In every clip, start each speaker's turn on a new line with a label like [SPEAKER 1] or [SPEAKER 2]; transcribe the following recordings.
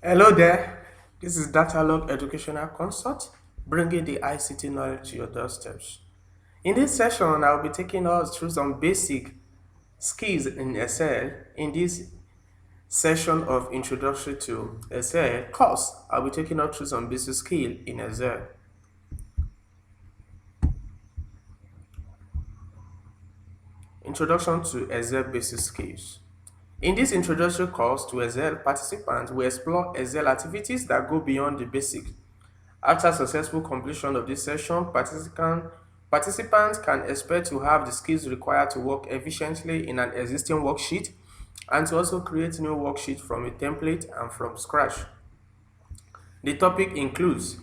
[SPEAKER 1] Hello there, this is DATALOG Educational Consult, bringing the ICT knowledge to your doorsteps. In this session, I'll be taking us through some basic skills in Excel. In this session of Introduction to Excel course, I'll be taking us through some basic skill in Excel. Introduction to Excel basic skills. In this introductory course to Excel, participants will explore Excel activities that go beyond the basic. After successful completion of this session, participants can expect to have the skills required to work efficiently in an existing worksheet and to also create new worksheet from a template and from scratch. The topic includes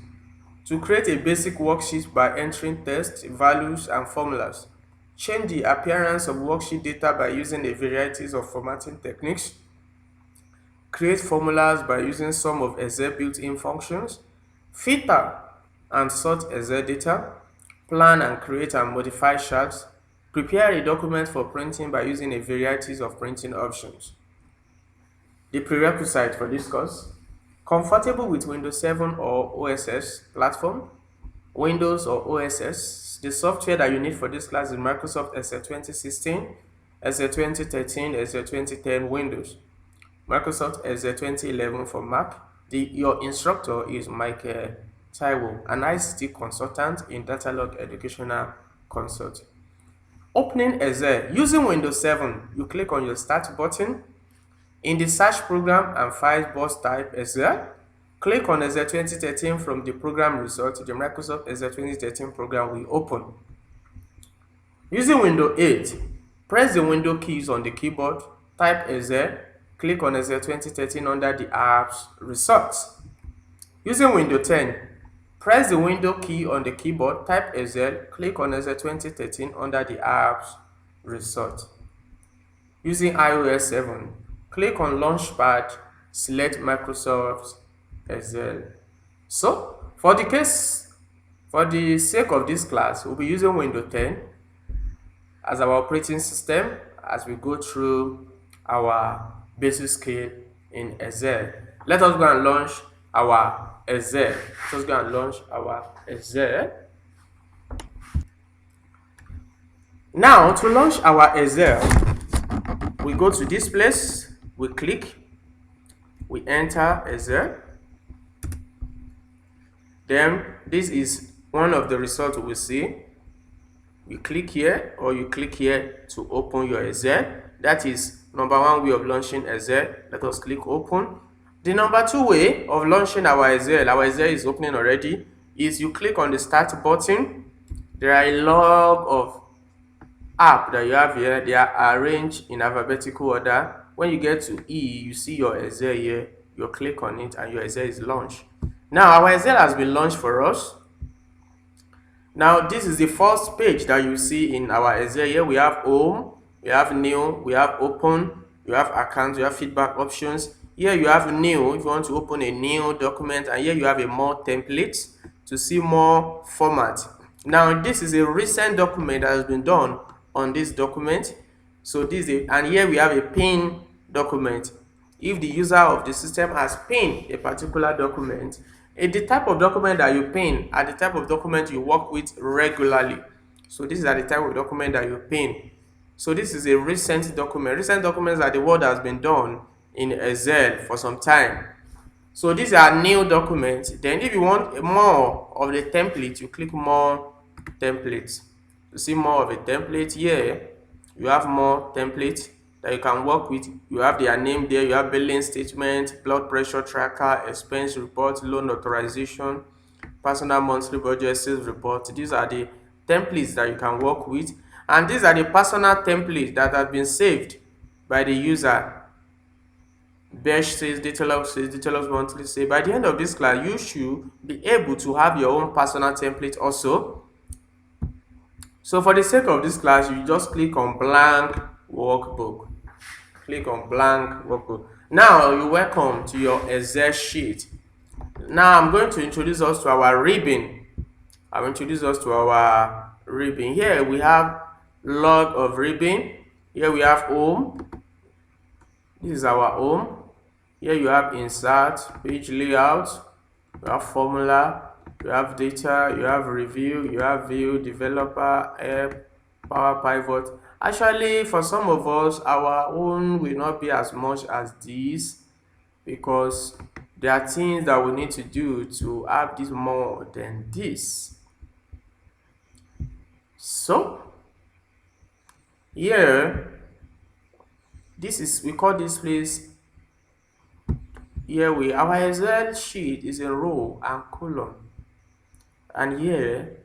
[SPEAKER 1] to create a basic worksheet by entering text, values, and formulas. Change the appearance of worksheet data by using a variety of formatting techniques. Create formulas by using some of Excel built-in functions. Filter and sort Excel data. Plan and create and modify charts. Prepare a document for printing by using a variety of printing options. The prerequisite for this course: comfortable with Windows 7 or OSS platform. Windows or OSS. The software that you need for this class is Microsoft Excel 2016, Excel 2013, Excel 2010 Windows, Microsoft Excel 2011 for Mac. Your instructor is Michael Taiwo, an ICT consultant in DATALOG Educational Consult. Opening Excel. Using Windows 7, you click on your Start button. In the Search Program and Files box, type Excel. Click on Excel 2013 from the program result. The Microsoft Excel 2013 program will open. Using Windows 8, press the window keys on the keyboard, type Excel, click on Excel 2013 under the apps results. Using Windows 10, press the window key on the keyboard, type Excel, click on Excel 2013 under the apps result. Using iOS 7, click on Launchpad, select Microsoft Excel. So, for the sake of this class, we'll be using Windows 10 as our operating system as we go through our basic skill in Excel. Let us go and launch our Excel. Now, to launch our Excel, we go to this place, we click, we enter Excel. Then this is one of the results we see. You click here or you click here to open your Excel. That is number one way of launching Excel. Let us click open. The number two way of launching our Excel is opening already, is you click on the Start button. There are a lot of apps that you have here. They are arranged in alphabetical order. When you get to E, you see your Excel here. You click on it and your Excel is launched. Now our Excel has been launched for us. Now this is the first page that you see in our Excel. Here we have home, we have new, we have open, you have account, you have feedback options. Here you have new if you want to open a new document, and here you have a more templates to see more format. Now this is a recent document that has been done on this document. So this is and here we have a pin document. If the user of the system has pinned a particular document, the type of document that you pin are the type of document you work with regularly. So this is the type of document that you pin. So this is a recent document. Recent documents are the work that has been done in Excel for some time. So these are new documents. Then if you want more of the template, you click more templates. To see more of a template here, you have more templates that you can work with. You have their name there, you have billing statement, blood pressure tracker, expense report, loan authorization, personal monthly budget, sales report. These are the templates that you can work with, and these are the personal templates that have been saved by the user. Bash says, DATALOG monthly say. By the end of this class, you should be able to have your own personal template also. So for the sake of this class, you just click on blank workbook. Click on blank workbook. Now you're welcome to your Excel sheet. Now I'm going to introduce us to our ribbon. Here we have log of ribbon. Here we have home. This is our home. Here you have insert, page layout, you have formula, you have data, you have review, you have view, developer, help, power pivot. Actually, for some of us, our own will not be as much as this, because there are things that we need to do to have this more than this. So here, this is, we call this place, here we, our Excel sheet is a row and column, and here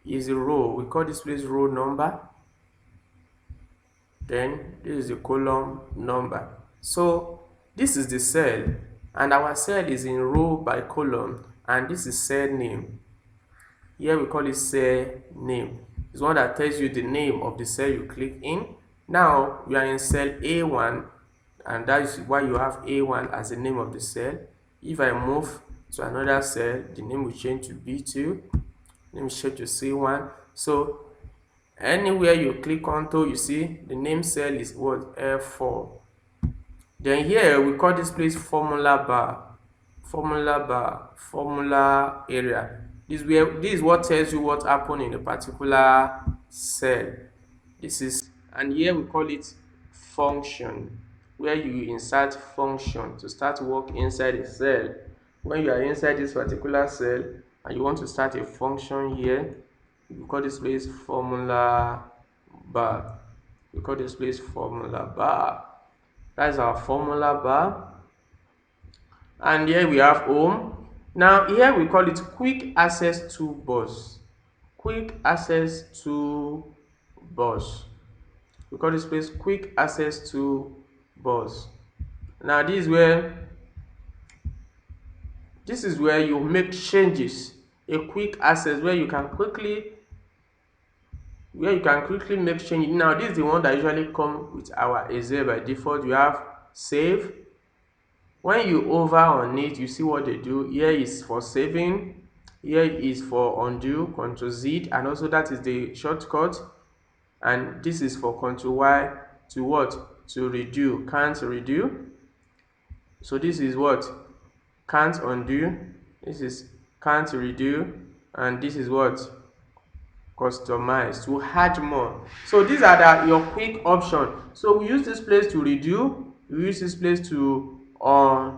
[SPEAKER 1] is a row. We call this place row number, then this is the column number. So this is the cell, and our cell is in row by column, and this is cell name. Here we call it cell name. It's one that tells you the name of the cell you click in. Now we are in cell A1, and that is why you have A1 as the name of the cell. If I move to another cell, the name will change to B2. Let me change to C1. So anywhere you click onto, you see the name cell is what, F4. Then here we call this place formula bar, formula area. This is what tells you what happened in a particular cell. This is, and here we call it function, where you insert function to start work inside a cell. When you are inside this particular cell and you want to start a function here, we call this place formula bar. We call this place formula bar. That's our formula bar. And here we have home. Now here we call it quick access toolbars. Quick access toolbars. We call this place quick access toolbars. Now this is where you make changes. A quick access where you can quickly make changes. Now this is the one that usually come with our Excel by default. You have save. When you hover on it, you see what they do. Here is for saving, here is for undo, Ctrl Z, and also that is the shortcut, and this is for Ctrl Y to what? To redo, can't redo. So this is what? Can't undo, this is can't redo, and this is what? Customize, to add more. So these are your quick option. So we use this place to redo, we use this place to use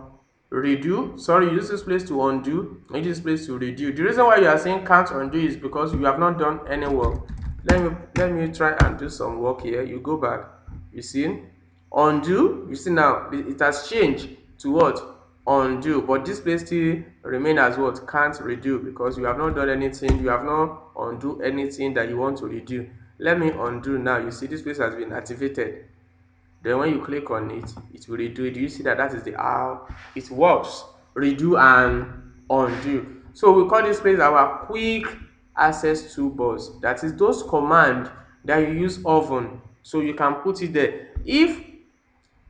[SPEAKER 1] this place to undo, and use this place to redo. The reason why you are saying can't undo is because you have not done any work. Let me try and do some work here. You go back, you see undo, you see now it has changed to what? Undo, but this place still remain as what? Can't redo, because you have not done anything, you have not undo anything that you want to redo. Let me undo now. You see this place has been activated. Then when you click on it, it will redo it. Do you see that? That is the how it works. Redo and undo. So we call this place our quick access toolbars. That is those commands that you use often, so you can put it there. If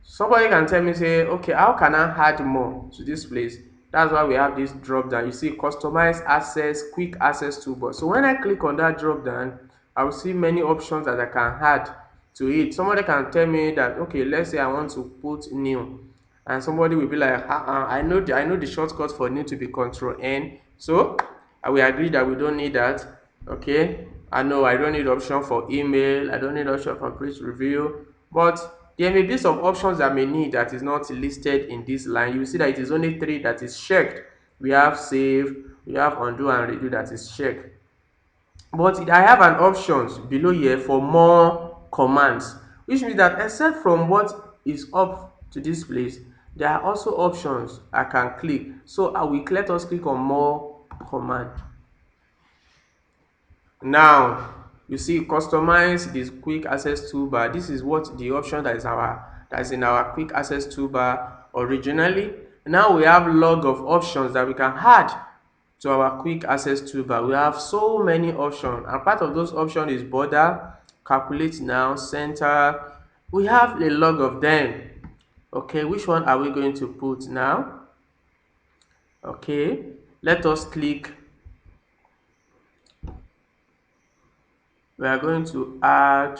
[SPEAKER 1] somebody can tell me, say, okay, how can I add more to this place? That's why we have this drop down. You see customize access, quick access toolbar. So when I click on that drop down, I will see many options that I can add to it. Somebody can tell me that, okay, let's say I want to put new, and somebody will be like, I know the shortcut for new to be Control N. So I will agree that we don't need that. Okay, I know I don't need option for email, I don't need option for page review, but there may be some options that may need that is not listed in this line. You see that it is only 3 that is checked. We have save, we have undo and redo that is checked. But I have an options below here for more commands, which means that except from what is up to this place, there are also options I can click. So let us click on more command. Now you see customize this quick access toolbar. This is what the option that is in our quick access toolbar originally. Now we have log of options that we can add to our quick access toolbar. We have so many options, and part of those options is border, calculate now, center. We have a log of them. Okay, which one are we going to put now? Okay, let us click. We are going to add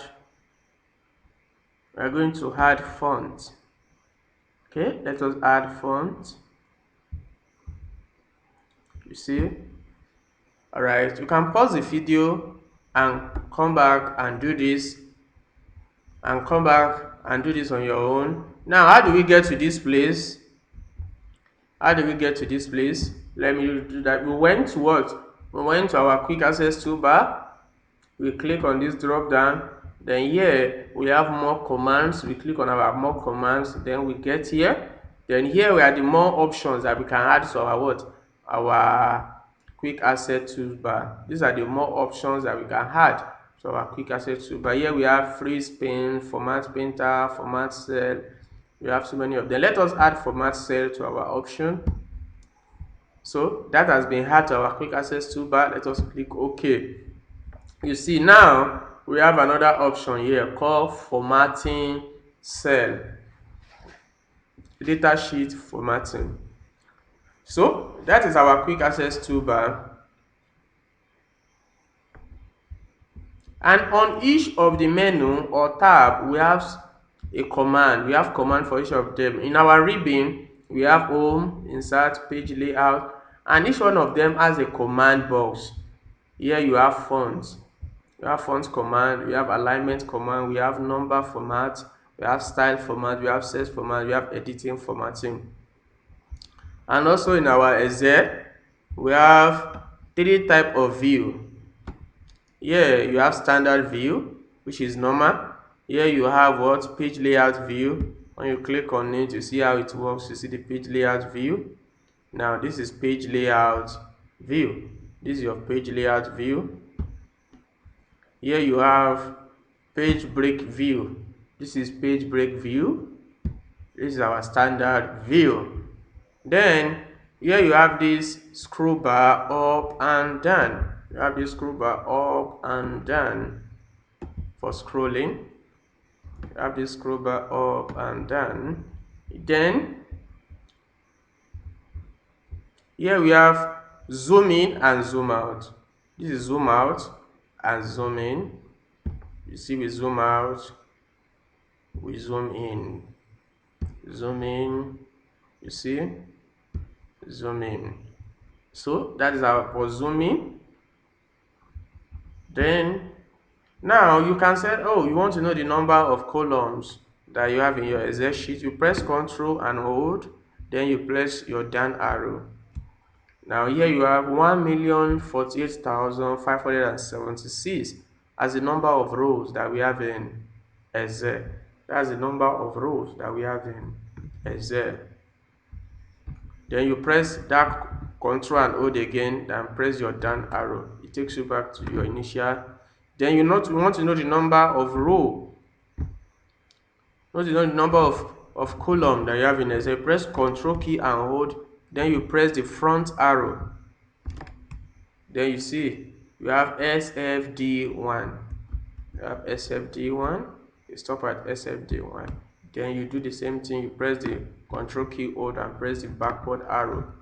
[SPEAKER 1] font. Okay, let us add font. You see, all right, you can pause the video and come back and do this on your own. Now, how do we get to this place? Let me do that. We went to what? We went to our quick access toolbar. We click on this drop down. Then here we have more commands. We click on our more commands. Then we get here. Then here we are the more options that we can add to our what? Our quick asset toolbar. These are the more options that we can add to our quick asset toolbar. Here we have freeze pin, format painter, format cell. We have so many of them. Let us add format cell to our option. So that has been added to our quick access toolbar. Let us click OK. You see, now we have another option here called formatting cell, data sheet formatting. So that is our quick access toolbar. And on each of the menu or tab, we have a command. We have command for each of them. In our ribbon, we have home, insert, page layout, and each one of them has a command box. Here you have fonts. We have font command, we have alignment command, we have number format, we have style format, we have set format, we have editing formatting. And also in our Excel, we have 3 types of view. Here you have standard view, which is normal. Here you have what? Page layout view. When you click on it, you see how it works. You see the page layout view. Now this is page layout view. This is your page layout view. Here you have page break view. This is page break view. This is our standard view. Then here you have this scroll bar up and down. You have this scroll bar up and down for scrolling. You have this scroll bar up and down. Then here we have zoom in and zoom out. This is zoom out and zoom in. You see, we zoom out, we zoom in, you see, zoom in. So that is our for zooming. Then now you can say, oh, you want to know the number of columns that you have in your Excel sheet. You press Ctrl and hold, then you press your down arrow. Now here you have 1,048,576 as the number of rows that we have in Excel. That's the number of rows that we have in Excel. Then you press that Ctrl and hold again, then press your down arrow. It takes you back to your initial. Then you want to know the number of row. Want to know the number of column that you have in Excel. Press Ctrl key and hold. Then you press the front arrow. Then you see you have SFD1. You have SFD1. You stop at SFD1. Then you do the same thing. You press the Ctrl key, hold, and press the backward arrow.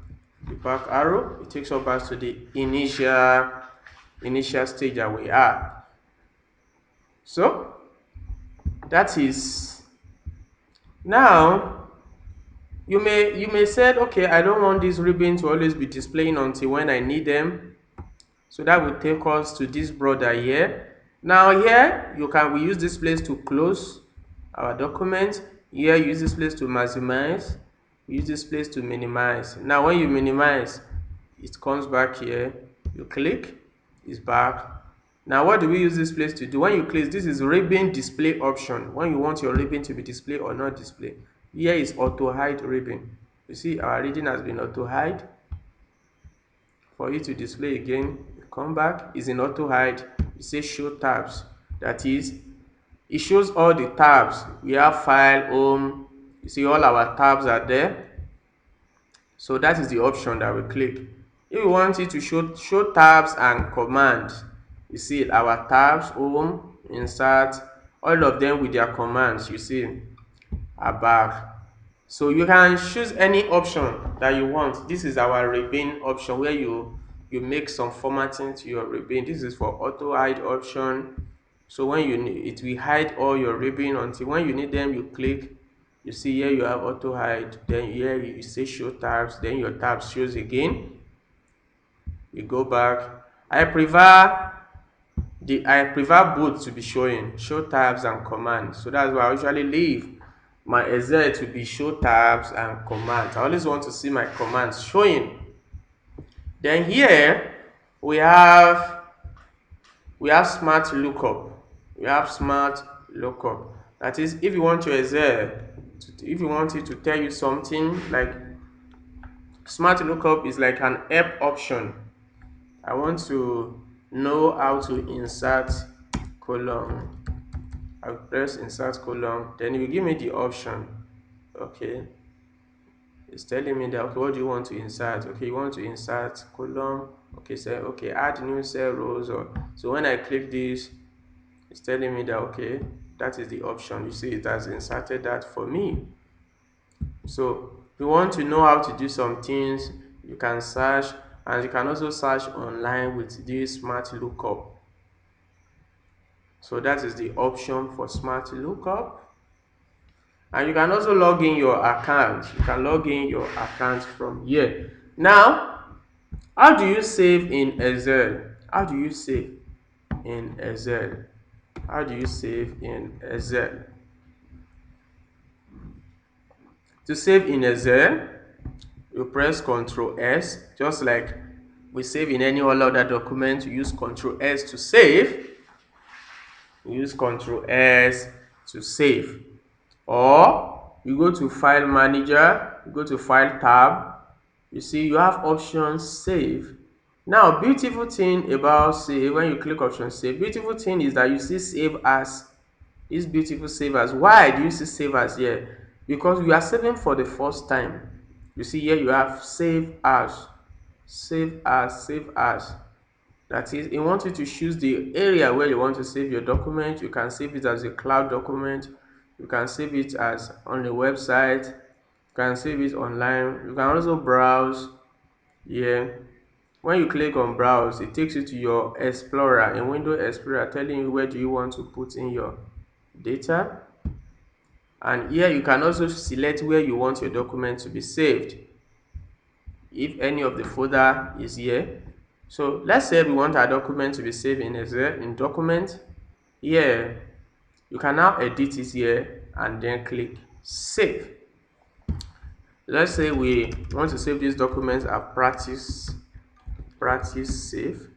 [SPEAKER 1] The back arrow, it takes us back to the initial stage that we are. So that is now you may say, okay, I don't want this ribbon to always be displaying until when I need them. So that will take us to this border here. Now here we use this place to close our document. Here you use this place to maximize. Use this place to minimize. Now when you minimize, it comes back here. You click, it's back. Now what do we use this place to do? When you click, this is ribbon display option. When you want your ribbon to be displayed or not displayed. Here is auto hide ribbon. You see our ribbon has been auto hide. For you to display again, you come back, is in auto hide. You say show tabs. That is, it shows all the tabs. We have file, home. You see all our tabs are there. So that is the option that we click. If we want it to show tabs and commands, you see our tabs, home, insert, all of them with their commands, you see, are back. So you can choose any option that you want. This is our ribbon option where you make some formatting to your ribbon. This is for auto hide option. So when you need it, will hide all your ribbon until when you need them, you click, You see here you have auto hide, then here you say show tabs, then your tabs shows again. You go back. I prefer both to be showing, show tabs and commands. So that's why I usually leave my Excel to be show tabs and commands. I always want to see my commands showing. Then here we have smart lookup. We have smart lookup. That is, if you want your Excel, if you want it to tell you something, like smart lookup is like an help option. I want to know how to insert column. I'll press insert column, then it will give me the option. Okay, it's telling me that, okay, what do you want to insert? Okay, you want to insert column. Okay, say okay, add new cell rows. Or so when I click this, it's telling me that, okay, that is the option. You see, it has inserted that for me. So if you want to know how to do some things, you can search, and you can also search online with this smart lookup. So that is the option for smart lookup. And you can also log in your account. You can log in your account from here. Now, how do you save in Excel? How do you save in Excel? How do you save in Excel? To save in Excel, you press Ctrl S, just like we save in any other document. You use Ctrl S to save. You use Ctrl S to save. Or you go to File Manager, you go to File tab. You see you have options save. Now, beautiful thing about save, when you click option save, beautiful thing is that you see save as. This beautiful save as. Why do you see save as here? Because you are saving for the first time. You see here you have save as, save as, save as. That is, it wants you to choose the area where you want to save your document. You can save it as a cloud document. You can save it as on the website. You can save it online. You can also browse here. When you click on browse, it takes you to your Explorer, in Windows Explorer, telling you where do you want to put in your data. And here you can also select where you want your document to be saved, if any of the folder is here. So let's say we want our document to be saved in Excel, in document. Here you can now edit it here and then click save. Let's say we want to save this document as practice save.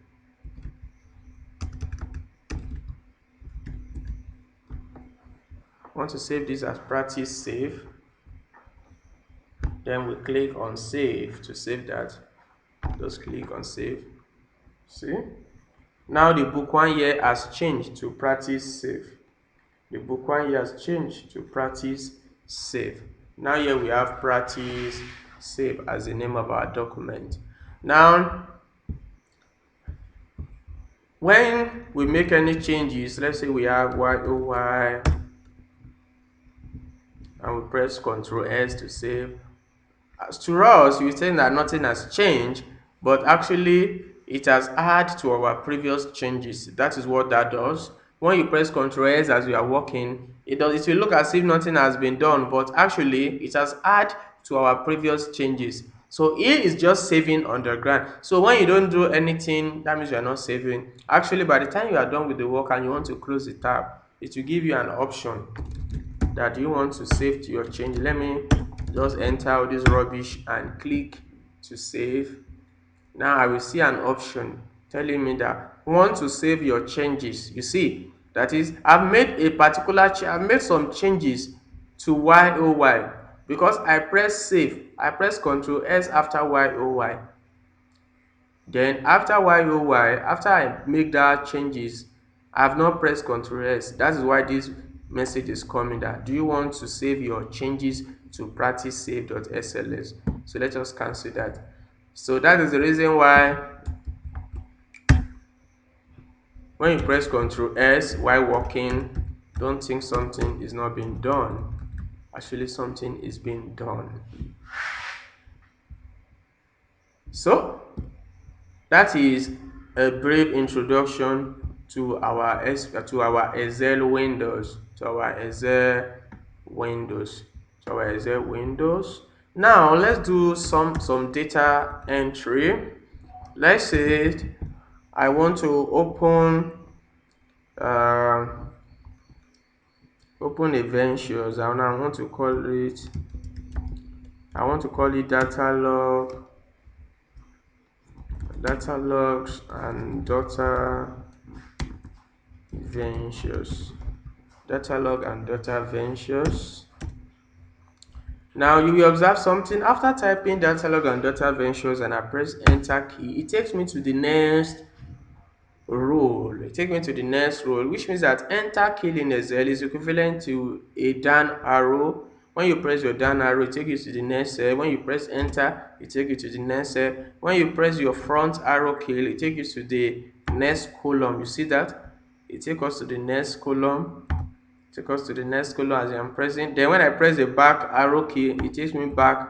[SPEAKER 1] Want to save this as practice save. Then we click on save to save that. Just click on save. See? Now the book one here has changed to practice save. The book one here has changed to practice save. Now here we have practice save as the name of our document. Now, when we make any changes, let's say we have YOY and we press Ctrl S to save. As to us, you think that nothing has changed, but actually it has added to our previous changes. That is what that does. When you press Ctrl S as you are working, it will look as if nothing has been done, but actually it has added to our previous changes. So here is just saving underground. So when you don't do anything, that means you are not saving. Actually, by the time you are done with the work and you want to close the tab, it will give you an option that you want to save to your change. Let me just enter all this rubbish and click to save. Now I will see an option telling me that you want to save your changes. You see, that is, I've made some changes to YOY because I press save. I press Ctrl S after YOY. Then after YOY, after I make that changes, I have not pressed Ctrl S. That is why this message is coming that do you want to save your changes to practice save.sls. So let us cancel that. So that is the reason why when you press Ctrl S while working, don't think something is not being done. Actually, something is being done. So that is a brief introduction to our Excel windows, So our Excel windows. Now let's do some data entry. Let's say I want to uh, open a ventures and I want to call it data logs and data ventures. Data log and data ventures. Now you will observe something. After typing data log and data ventures and I press enter key, it takes me to the next role. It takes me to the next role, which means that enter key in Excel is equivalent to a down arrow. When you press your down arrow, it takes you to the next cell. When you press enter, it takes you to the next cell. When you press your front arrow key, it takes you to the next column. You see that? It takes us to the next column. Take us to the next column as I'm pressing. Then when I press the back arrow key, it takes me back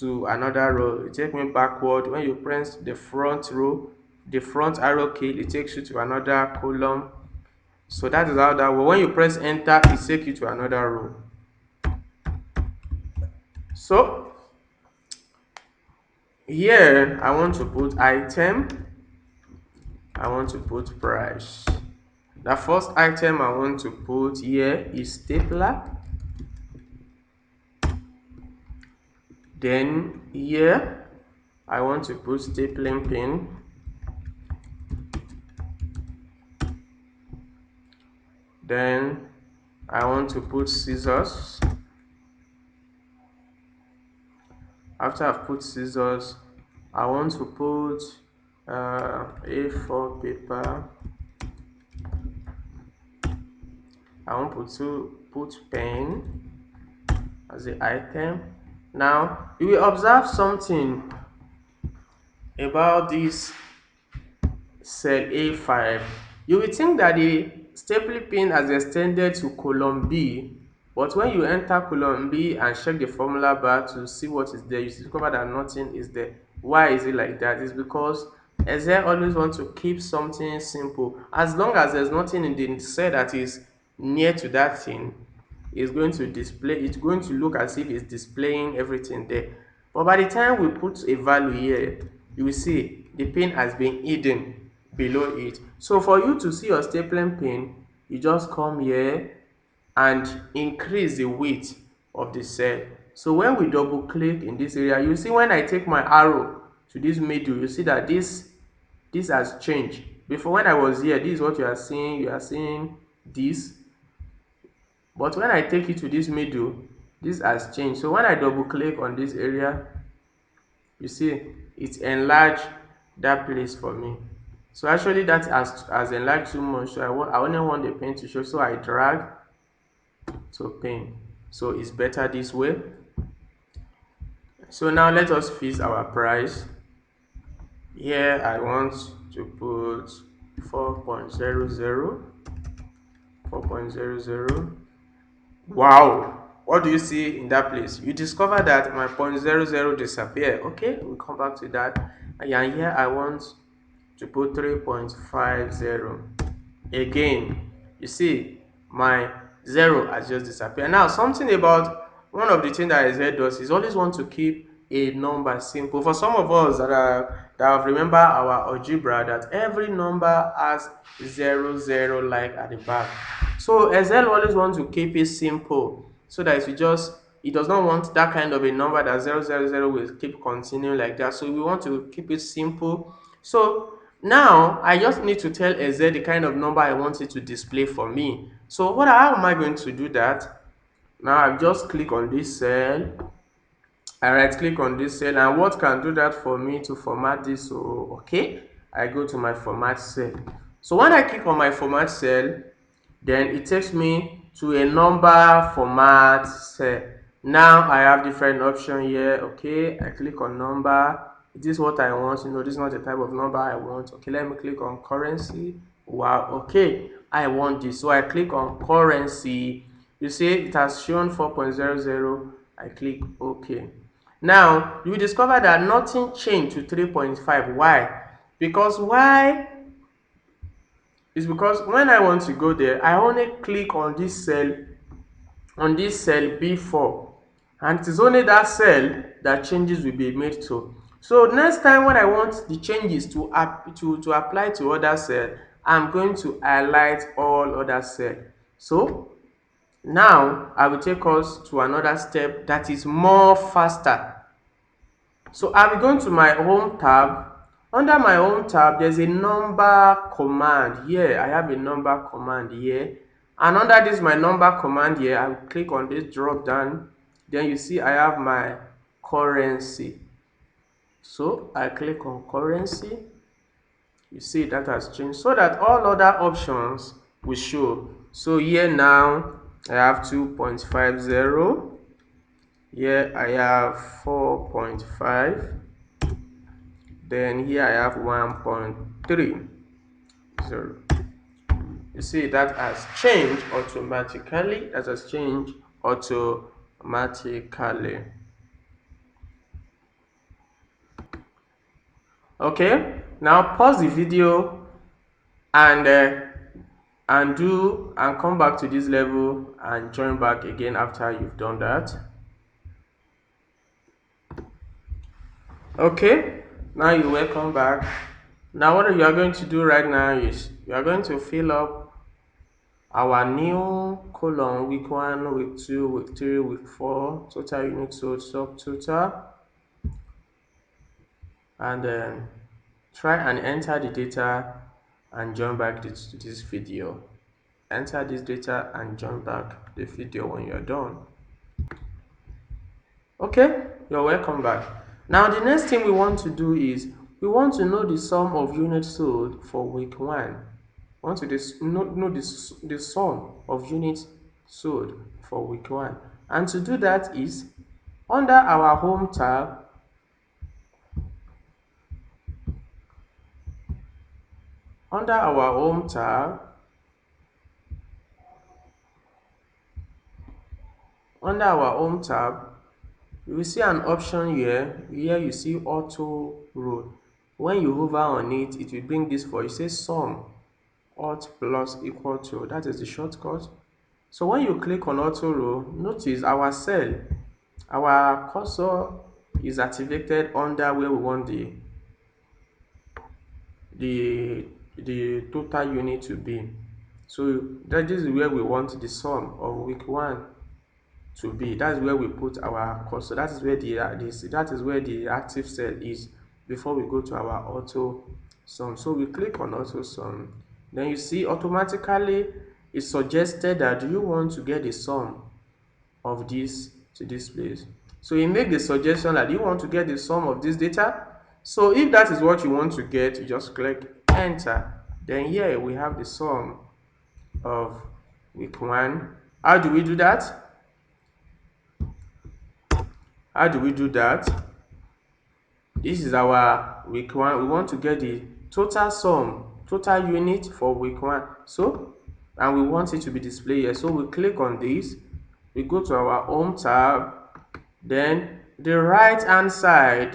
[SPEAKER 1] to another row. It takes me backward. When you press the front row, the front arrow key, it takes you to another column. So that is how that works. When you press enter, it takes you to another row. So here I want to put item, I want to put price. The first item I want to put here is stapler. Then here I want to put stapling pin. Then I want to put scissors. After I've put scissors, I want to put A4 paper. I want to put pen as the item. Now you will observe something about this cell A5. You will think that the stapling pin has extended to column B, but when you enter column B and check the formula bar to see what is there, you discover that nothing is there. Why is it like that? It's because Excel always wants to keep something simple. As long as there's nothing in the cell that is near to that thing, it's going to display, it's going to look as if it's displaying everything there. But by the time we put a value here, you will see the pin has been hidden below it. So for you to see your stapling pin, you just come here and increase the width of the cell. So when we double click in this area, you see when I take my arrow to this middle, you see that this has changed. Before, when I was here, this is what you are seeing this. But when I take it to this middle, this has changed. So when I double click on this area, you see it enlarged that place for me. So actually that has enlarged too much. So I only want the pen to show. So I drag to pen. So it's better this way. So now let us fix our price. Here I want to put 4.00. 4.00. Wow, what do you see in that place? You discover that my 0.00 disappear. Okay, we'll come back to that. And here I want to put 3.50. Again, you see my 0 has just disappeared. Now something about one of the things that Excel does is always want to keep a number simple. For some of us that have remember our algebra, that every number has 00 like at the back. So Excel always wants to keep it simple so that it does not want that kind of a number that 000 will keep continuing like that. So we want to keep it simple. So now I just need to tell Excel the kind of number I want it to display for me. So how am I going to do that? Now I just click on this cell. I right click on this cell, and what can do that for me to format this? So okay, I go to my format cell. So when I click on my format cell, then it takes me to a number format cell. Now I have different options here. Okay, I click on number. Is this what I want? This is not the type of number I want. Okay, let me click on currency. Wow, okay, I want this. So I click on currency. You see it has shown 4.00. I click OK. Now you will discover that nothing changed to 3.5. Why? Because when I want to go there, I only click on this cell B4. and it is only that cell that changes will be made to. So next time when I want the changes to apply to other cell, I'm going to highlight all other cell. So now I will take us to another step that is more faster. So I'll be going to my home tab. Under my home tab, there's a number command here. I have a number command here. And under this my number command here, I will click on this drop down. Then you see I have my currency. So I click on currency. You see that has changed so that all other options will show. So here now I have 2.50. Here I have 4.5. Then here I have 1.30. You see that has changed automatically. That has changed automatically. Okay, now pause the video and come back to this level and join back again after you've done that. Okay, now you welcome back. Now what you are going to do right now is you are going to fill up our new column week 1, week 2, week 3, week 4, total units sold, subtotal, and then try and enter the data and join back to this video. Enter this data and join back the video when you're done. Okay, you're welcome back. Now the next thing we want to do is we want to know the sum of units sold for week 1. We want to know the sum of units sold for week 1. And to do that is under our home tab, under our home tab, you will see an option here. Here you see auto row. When you hover on it, it will bring this for you. It says sum alt plus equal to. That is the shortcut. So when you click on auto row, notice our cell, our cursor is activated under where we want the total unit to be. So that is where we want the sum of week 1 to be. That's where we put our cursor. That is where the active cell is before we go to our auto sum. So we click on auto sum. Then you see automatically it suggested that do you want to get the sum of this to this place. So you make the suggestion that you want to get the sum of this data. So if that is what you want to get, you just click enter. Then here we have the sum of week 1. How do we do that? This is our week 1. We want to get the total sum, total unit for week 1. So, and we want it to be displayed here. So we click on this. We go to our home tab. Then the right hand side,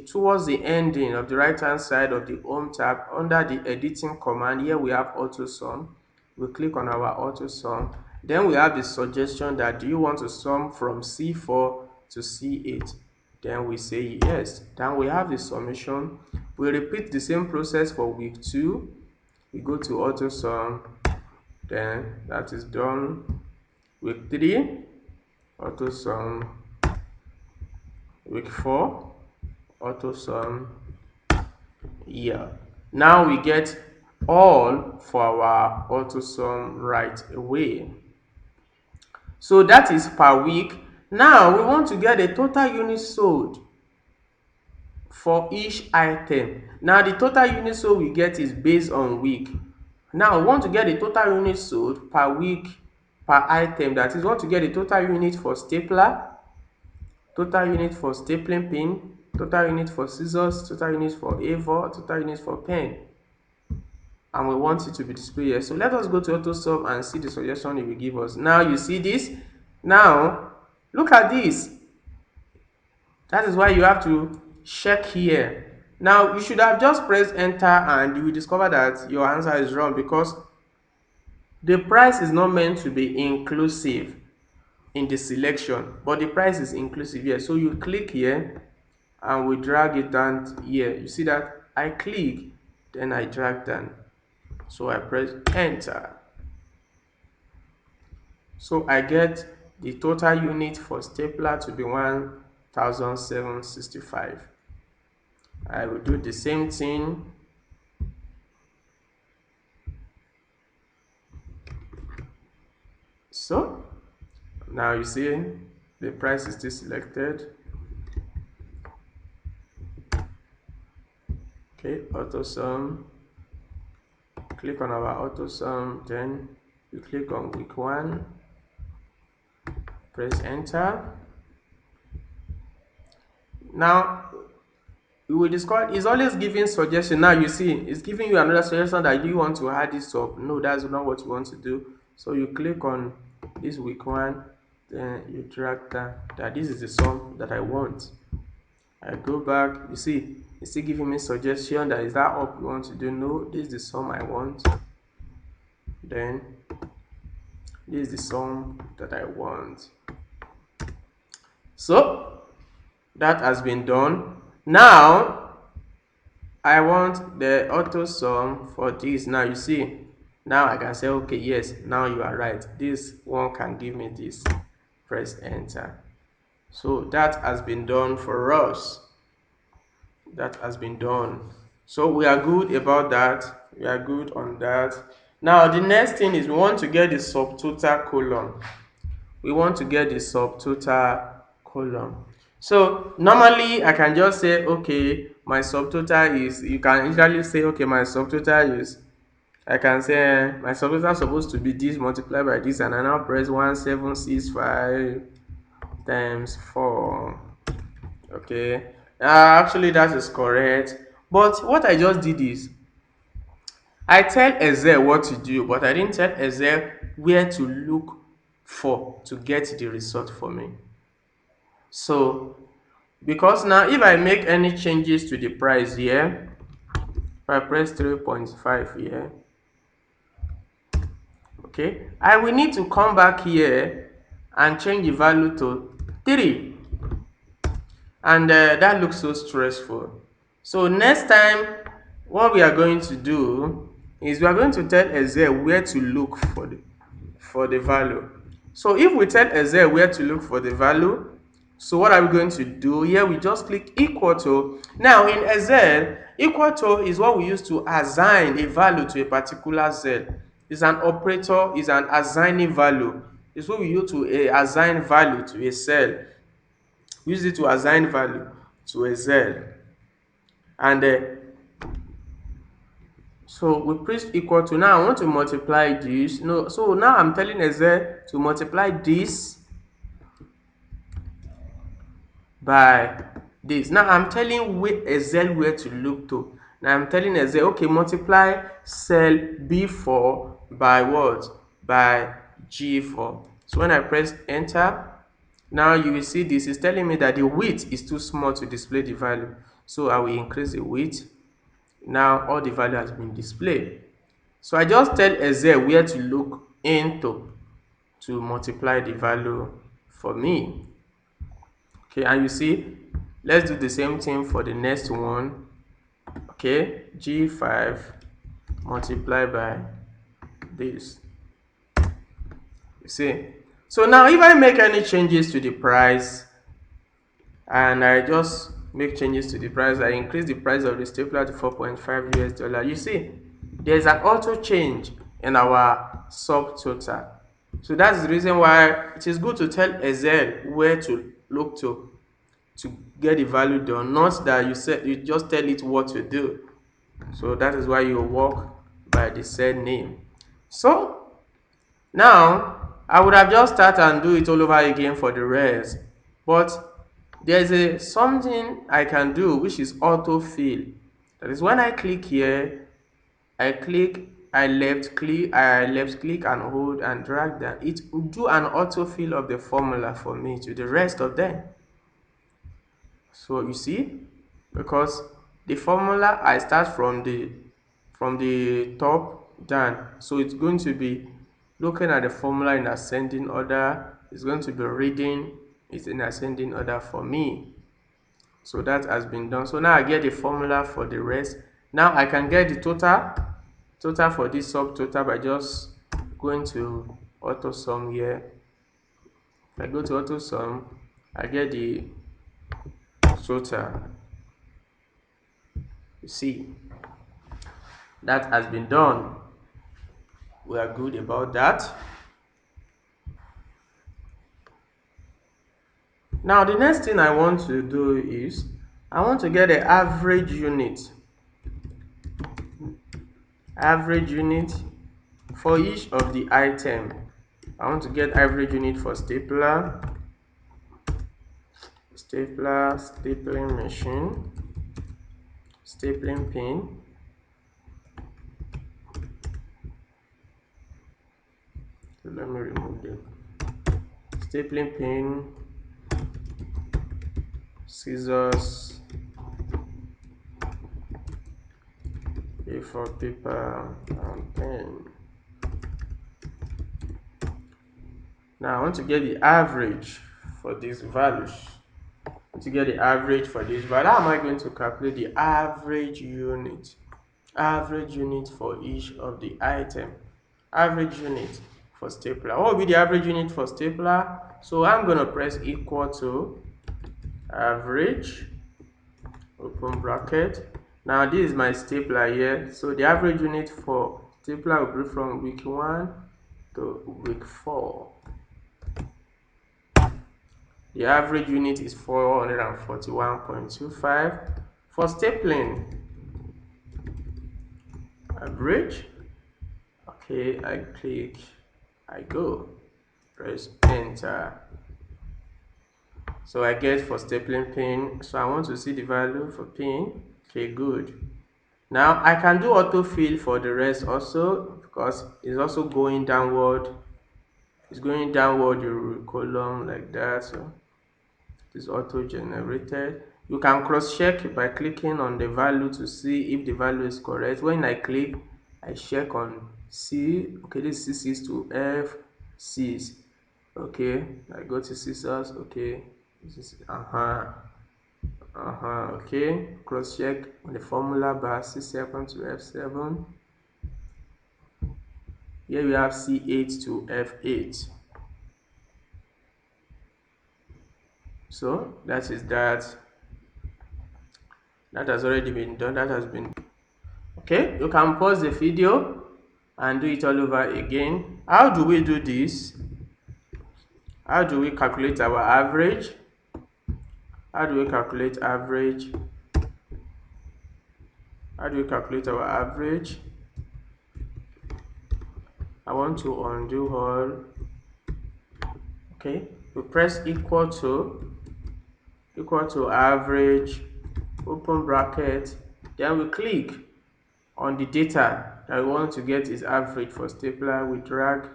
[SPEAKER 1] towards the ending of the right hand side of the home tab, under the editing command, here we have auto sum. We click on our auto sum. Then we have the suggestion that do you want to sum from C4 to C8. Then we say yes. Then we have the summation. We repeat the same process for week 2. We go to auto sum. Then that is done. Week 3, auto sum. Week 4, auto sum. Yeah. Now we get all for our auto sum right away. So that is per week. Now we want to get the total units sold for each item. Now the total units sold we get is based on week. Now we want to get the total units sold per week per item. That is, we want to get the total unit for stapler, total unit for stapling pin, total unit for scissors, total unit for A4, total unit for pen. And we want it to be displayed here. So let us go to auto sum and see the suggestion it will give us. Now you see this. Now look at this. That is why you have to check here. Now you should have just pressed enter and you will discover that your answer is wrong because the price is not meant to be inclusive. in the selection, but the price is inclusive here. So you click here and we drag it down here. You see that I click, then I drag down. So I press enter. So I get the total unit for stapler to be 1765. I will do the same thing. So now you see the price is still selected. Okay, auto sum. Click on our auto sum, then you click on week 1, press enter. Now we will discuss, it's always giving suggestion. Now you see it's giving you another suggestion that you want to add this up. No, that's not what you want to do. So you click on this week 1, then you drag that this is the sum that I want. I go back, you see it's still giving me suggestion that is that up you want to do. No, this is the sum I want. Then this is the sum that I want. So that has been done. Now I want the auto sum for this. Now you see, now I can say okay, yes, now you are right, this one can give me this. Press enter. So that has been done for us. That has been done. So we are good about that. We are good on that. Now the next thing is we want to get the subtotal column. We want to get the subtotal column. So normally I can just say okay, my subtotal is, you can usually say okay, my subtotal is, I can say my subtotal is supposed to be this multiplied by this, and I now press 1765 times 4. Okay, actually that is correct, but what I just did is I tell Excel what to do, but I didn't tell Excel where to look for to get the result for me. So because now if I make any changes to the price here, if I press 3.5 here, okay, I will need to come back here and change the value to 3, and that looks so stressful. So next time what we are going to do is we are going to tell Excel where to look for the value. So if we tell Excel where to look for the value, so what are we going to do here? We just click equal to. Now in Excel, equal to is what we use to assign a value to a particular cell. It's an operator, is an assigning value. It's what we use to assign value to a cell. We use it to assign value to a cell. And so we press equal to. Now I want to multiply this. No, so now I'm telling Excel to multiply this by this. Now I'm telling Excel where to look to. Now I'm telling Excel, okay, multiply cell B4 by what? By G4. So when I press enter, now you will see this is telling me that the width is too small to display the value. So I will increase the width. Now all the value has been displayed. So I just tell Excel where to look into to multiply the value for me. Okay, and you see, let's do the same thing for the next one. Okay, G5 multiplied by this. You see, so now if I make any changes to the price, and I just make changes to the price, I increase the price of the stapler to 4.5 US dollar. You see, there's an auto change in our subtotal. So that's the reason why it is good to tell Excel where to look to get the value done, not that you just tell it what to do. So that is why you work by the cell name. So now I would have just start and do it all over again for the rest, but there's something I can do which is autofill. That is when I click here, I left click and hold and drag that. It will do an autofill of the formula for me to the rest of them. So you see, because the formula I start from the top down, so it's going to be looking at the formula in ascending order is going to be reading it in ascending order for me. So that has been done. So now I get the formula for the rest. Now I can get the total for this subtotal by just going to auto sum here. If I go to auto sum, I get the total. You see, that has been done. We are good about that. Now the next thing I want to do is I want to get the average unit for each of the item. I want to get average unit for stapler, stapling machine, stapling pin, so let me remove them, stapling pin, scissors, A4 paper, and pen. Now I want to get the average for these values. To get the average for this value, how am I going to calculate the average unit? Average unit for each of the item. Average unit for stapler. What will be the average unit for stapler? So I'm going to press equal to average, open bracket. Now this is my stapler here. So the average unit for stapler will be from week 1 to week 4. The average unit is 441.25. For stapling, average, okay, I click, I go, press enter. So I get for stapling pin, so I want to see the value for pin. Okay, good. Now I can do autofill for the rest also, because it's also going downward. It's going downward your column like that. So is auto generated. You can cross check by clicking on the value to see if the value is correct. When I click, I check on C. Okay, this is C6 to F6. Okay, I go to scissors. Okay, this is okay, cross check on the formula bar C7 to F7. Here we have C8 to F8. So that is that. That has already been done. That has been okay. You can pause the video and do it all over again. How do we do this? How do we calculate our average? How do we calculate average? How do we calculate our average? I want to undo all. Okay, we press equal to average, open bracket, then we click on the data that we want to get is average for stapler. We drag.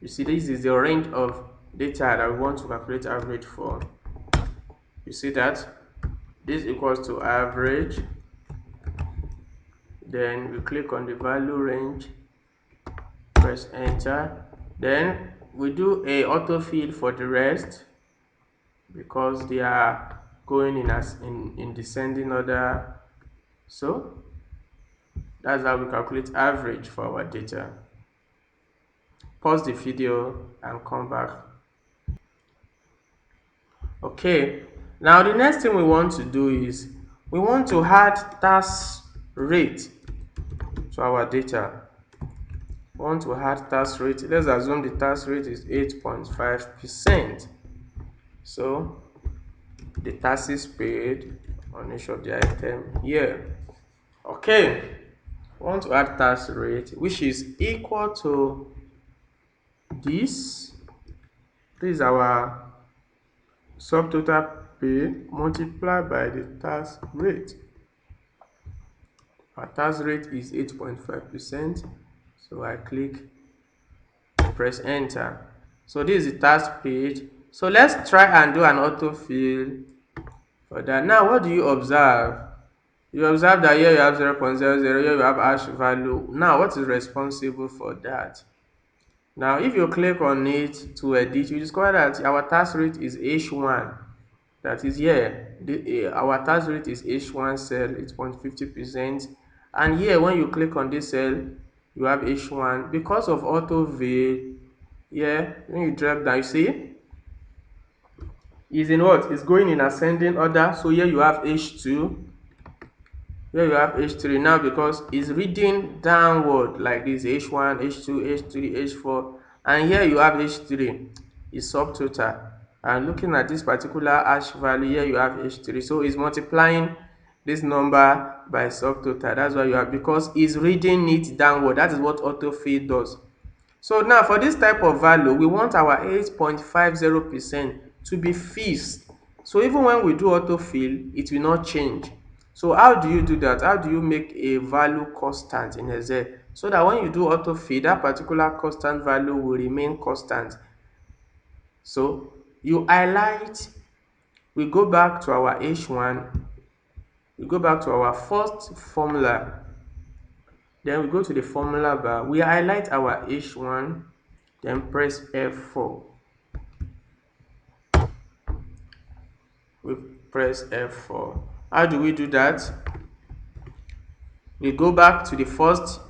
[SPEAKER 1] You see, this is the range of data that we want to calculate average for. You see that this equals to average. Then we click on the value range, press enter. Then we do a autofill for the rest because they are going in descending order. So that's how we calculate average for our data. Pause the video and come back. Okay, now the next thing we want to do is we want to add tax rate to our data. We want to add tax rate. Let's assume the tax rate is 8.5%. So the taxes paid on each of the item here. Okay, we want to add tax rate which is equal to this. This is our subtotal pay multiplied by the tax rate. Our tax rate is 8.5%. So I click, press enter. So this is the tax paid. So let's try and do an autofill for that. Now what do you observe? You observe that here you have 0.00, here you have hash value. Now what is responsible for that? Now, if you click on it to edit, you discover that our tax rate is H1. That is here, our tax rate is H1 cell, 8.50%. And here, when you click on this cell, you have H1. Because of auto veil, here, when you drag down, you see, is in what? It's going in ascending order. So here you have H2. Here you have H3 now because it's reading downward like this: H1, H2, H3, H4, and here you have H3 is subtotal. And looking at this particular hash value, here you have H3, so it's multiplying this number by subtotal. That's why you have, because it's reading it downward. That is what autofill does. So now for this type of value, we want our 8.50% to be fixed. So even when we do autofill, it will not change. So how do you do that? How do you make a value constant in Excel so that when you do autofill, that particular constant value will remain constant? So you highlight, we go back to our H1, we go back to our first formula, then we go to the formula bar, we highlight our H1, then press F4. We press F4. How do we do that? We go back to the first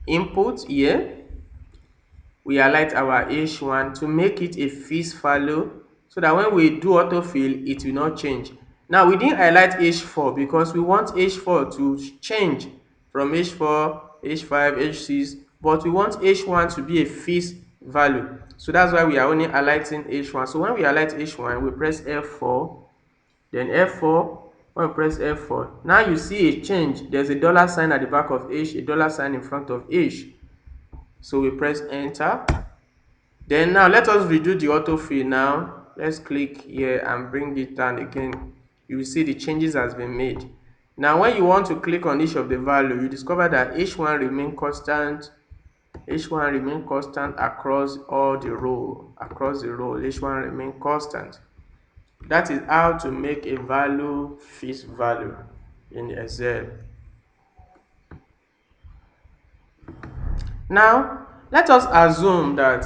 [SPEAKER 1] input here. We highlight our H1 to make it a fixed value so that when we do autofill, it will not change. Now, we didn't highlight H4 because we want H4 to change from H4, H5, H6, but we want H1 to be a fixed value. So that's why we are only highlighting H1. So when we highlight H1, we press F4, then F4. When we press F4, now you see a change. There's a dollar sign at the back of H, a dollar sign in front of H. So we press enter. Then now let us redo the autofill now. Let's click here and bring it down again. You will see the changes has been made. Now when you want to click on each of the value, you discover that H1 remain constant. H1 remain constant across all the row. Across the row, H1 remain constant. That is how to make a value fixed value in Excel. Now, let us assume that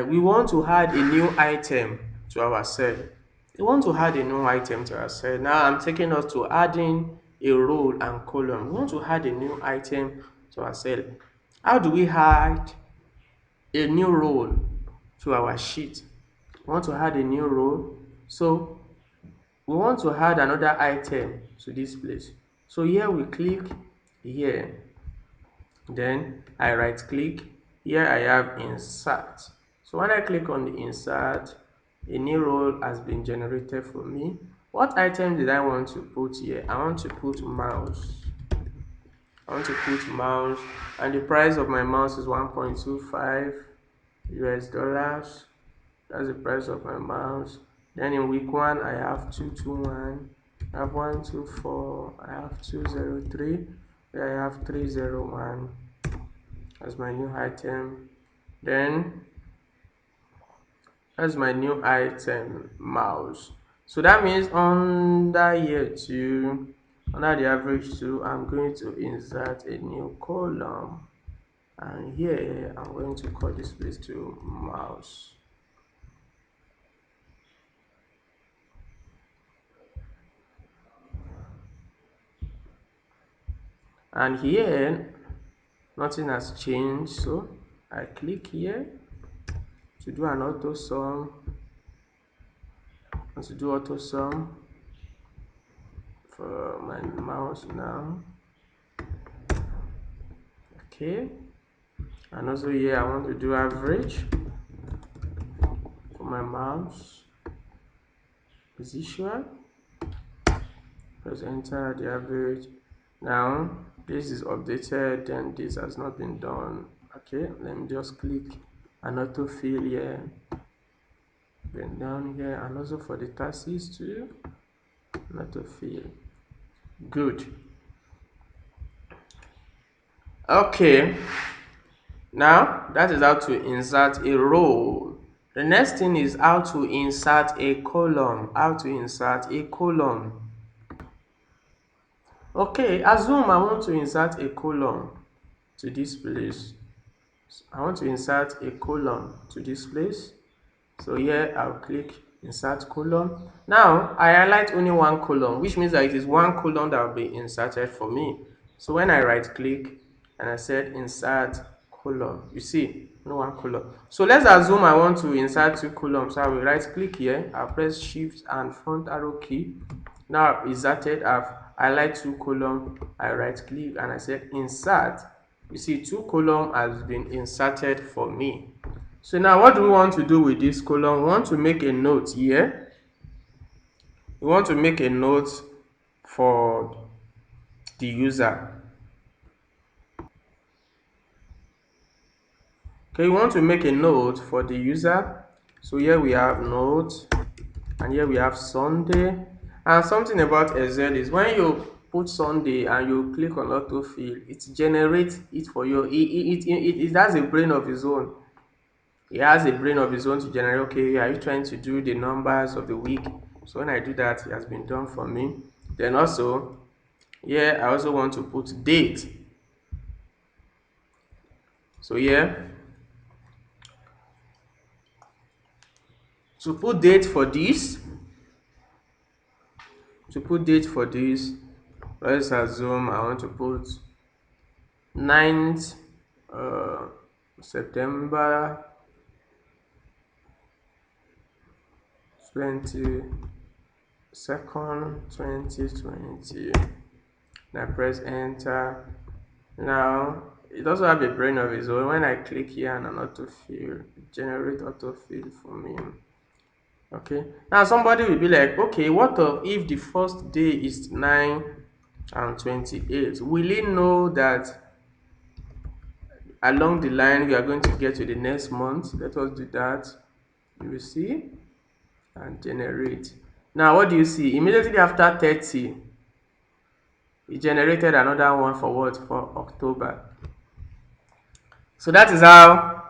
[SPEAKER 1] we want to add a new item to our cell. We want to add a new item to our cell. Now, I'm taking us to adding a row and column. We want to add a new item to our cell. How do we add a new row to our sheet? We want to add a new row. So we want to add another item to this place. So here we click here, then I right click. Here I have insert. So when I click on the insert, a new row has been generated for me. What item did I want to put here? I want to put mouse. I want to put mouse, and the price of my mouse is 1.25 US dollars. That's the price of my mouse. Then in week 1, I have 221, I have 124, I have 203, I have 301 as my new item. Then that's my new item, mouse. So that means under here 2, under the average 2, I'm going to insert a new column, and here I'm going to call this place to mouse. And here nothing has changed, so I click here to do an auto sum, and to do auto sum for my mouse now. Okay, and also here I want to do average for my mouse position. Press enter the average. Now this is updated and this has not been done. Okay, let me just click and auto fill here, then down here, and also for the taxes too, auto fill. Good. Okay, now that is how to insert a row. The next thing is how to insert a column. How to insert a column. Okay, assume I want to insert a column to this place. I want to insert a column to this place. So here I'll click insert column. Now I highlight only one column, which means that it is one column that will be inserted for me. So when I right click and I said insert column, you see only one column. So let's assume I want to insert two columns. So I will right click here, I'll press shift and front arrow key. Now I've inserted, I've highlight two column, I right click and I said insert. You see two column has been inserted for me. So now what do we want to do with this column? We want to make a note here. We want to make a note for the user. Okay, we want to make a note for the user. So here we have note and here we have Sunday. And something about Excel is when you put Sunday and you click on autofill, it generates it for you. It has a brain of its own. He has a brain of his own to generate, okay, are you trying to do the numbers of the week? So when I do that, it has been done for me. Then also, here I also want to put date. So here, to put date for this, let's assume I want to put 9th September 22nd 2020. And I press enter. Now it also have a brain of its own. When I click here and an autofill, generate autofill for me. Okay, now somebody will be like, okay, what if the first day is 9 and 28? Will he know that along the line we are going to get to the next month? Let us do that. You will see and generate. Now what do you see? Immediately after 30, it generated another one for what? For October. So that is how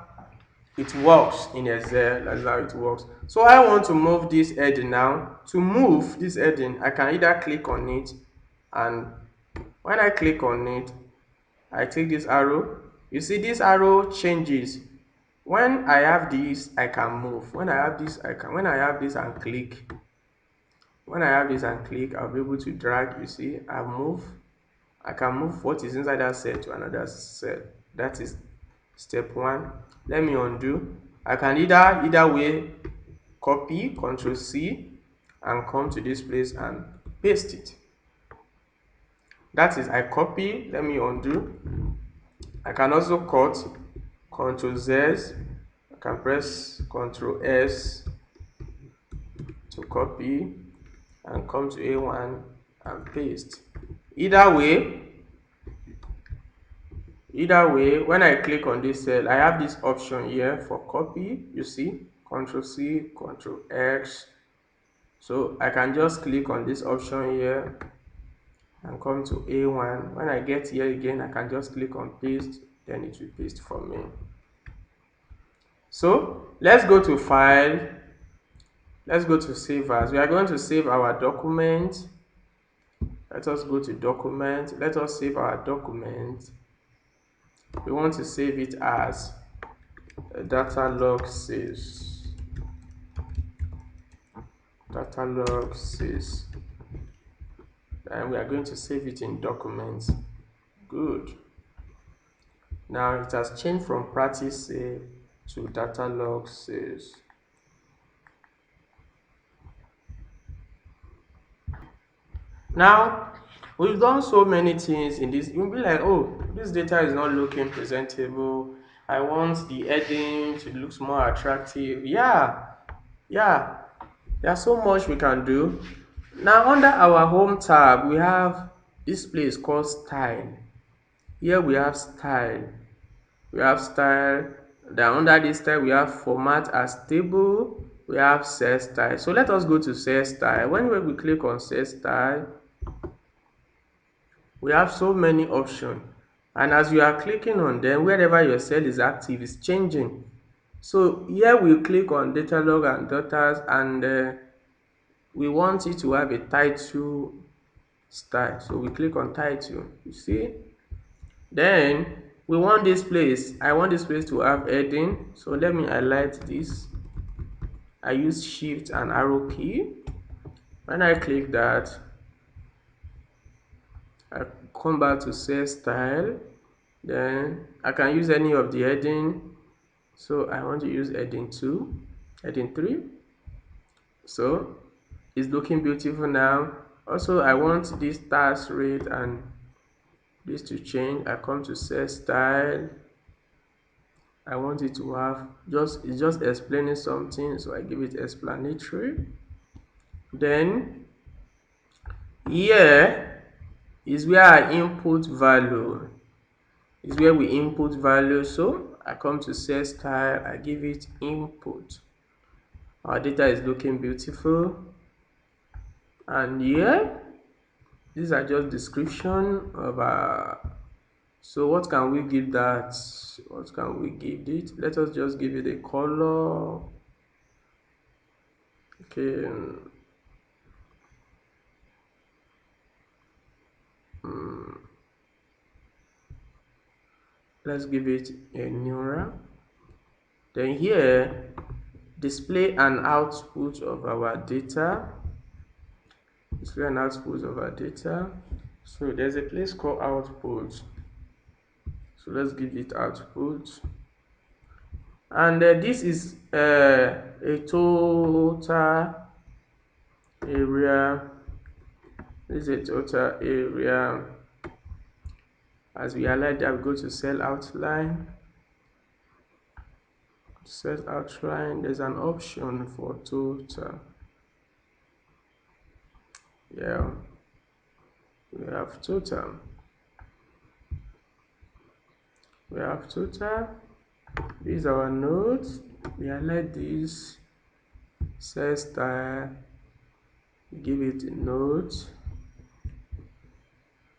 [SPEAKER 1] it works in Excel. That's how it works. So I want to move this heading now. To move this heading, I can either click on it, and when I click on it, I take this arrow. You see this arrow changes. When I have this, I can move. When I have this, I can. When I have this and click, I'll be able to drag. You see, I move. I can move what is inside that cell to another cell. That is step one. Let me undo. I can either way copy, Control C, and come to this place and paste it. That is, I copy. Let me undo. I can also cut, Control Z. I can press Control S to copy and come to A1 and paste. Either way, when I click on this cell, I have this option here for copy. You see, Control C, Control X. So I can just click on this option here and come to A1. When I get here again, I can just click on paste, then it will paste for me. So let's go to file. Let's go to save as. We are going to save our document. Let us go to document. Let us save our document. We want to save it as DATALOG says. DATALOG says. And we are going to save it in documents. Good. Now it has changed from practice save to DATALOG says. Now we've done so many things in this. You'll be like, oh, this data is not looking presentable. I want the heading to look more attractive. Yeah. There's so much we can do. Now under our home tab, we have this place called style. Here we have style. Then under this style, we have format as table. We have set style. So let us go to set style. When we click on set style, we have so many options, and as you are clicking on them, wherever your cell is active is changing. So here we click on DATALOG and datas, and we want it to have a title style. So we click on title, you see. Then we want this place, I want this place to have heading, so let me highlight this. I use shift and arrow key. When I click that, I come back to cell style, then I can use any of the heading. So I want to use heading 2, heading 3. So it's looking beautiful now. Also, I want this task rate and this to change. I come to cell style. I want it to have it's just explaining something, so I give it explanatory. Then here is where I input value. Is where we input value. So I come to cell style, I give it input. Our data is looking beautiful. And here, these are just description of so what can we give that? What can we give it? Let us just give it a color. Okay. Let's give it a neural. Then here, display an output of our data. Display an output of our data. So there's a place called output. So let's give it output. And this is a total area. This is a total area. As we highlight that, we go to cell outline. Cell outline, there's an option for total. Yeah, we have total. We have total. These are our nodes. We highlight this cell style. We give it a node.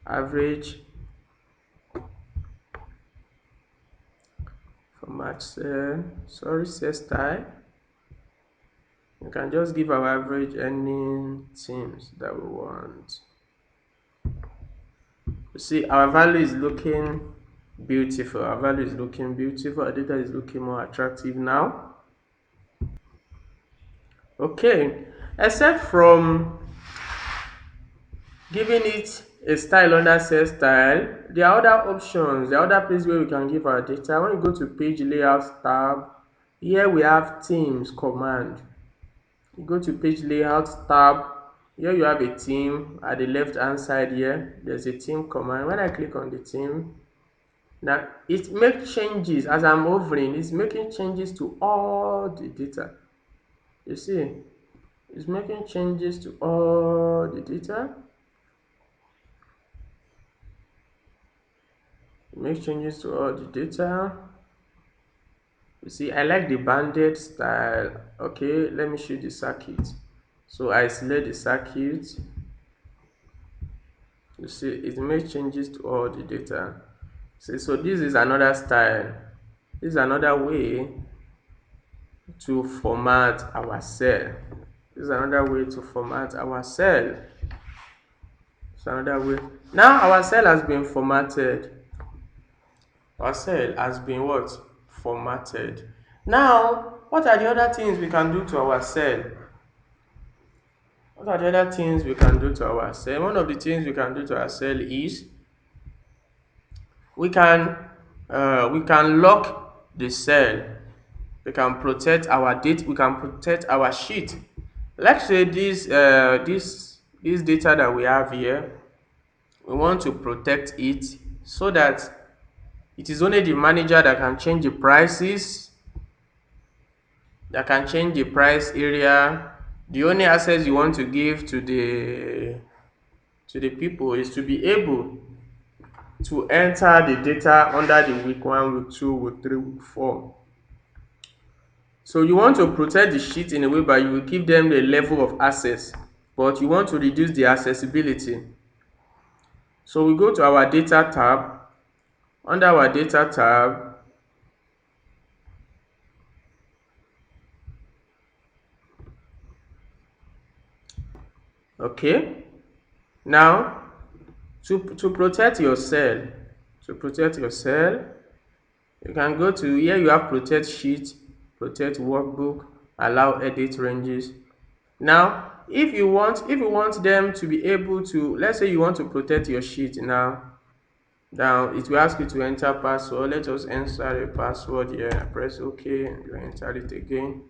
[SPEAKER 1] Average. Format cell. Sorry, cell style. We can just give our average any themes that we want. You see, our value is looking beautiful. Our value is looking beautiful. Our data is looking more attractive now. Okay, except from giving it a style under cell style, there are other options. There are other places where we can give our data. When you go to page layout tab, here we have themes command. You go to page layout tab, here you have a theme. At the left hand side here, there's a theme command. When I click on the theme, now it makes changes as I'm hovering. It's making changes to all the data. You see, it's making changes to all the data. It makes changes to all the data. You see, I like the banded style. Okay, let me show the circuit. So I select the circuit. You see, it makes changes to all the data. See, so this is another style. This is another way to format our cell. This is another way to format our cell. It's another way. Now our cell has been formatted. Our cell has been what? Formatted. Now, what are the other things we can do to our cell? What are the other things we can do to our cell? One of the things we can do to our cell is we can lock the cell. We can protect our data. We can protect our sheet. Let's say this data that we have here, we want to protect it so that it is only the manager that can change the prices, that can change the price area. The only access you want to give to the people is to be able to enter the data under the week 1, week 2, week 3, week 4. So you want to protect the sheet in a way by you will give them a level of access, but you want to reduce the accessibility. So we go to our data tab. Under our data tab, okay, now to protect your cell, You can go to here, you have protect sheet, protect workbook, allow edit ranges. Now if you want them to be able to, let's say you want to protect your sheet now it will ask you to enter password. Let us enter a password here. Press OK. You enter it again.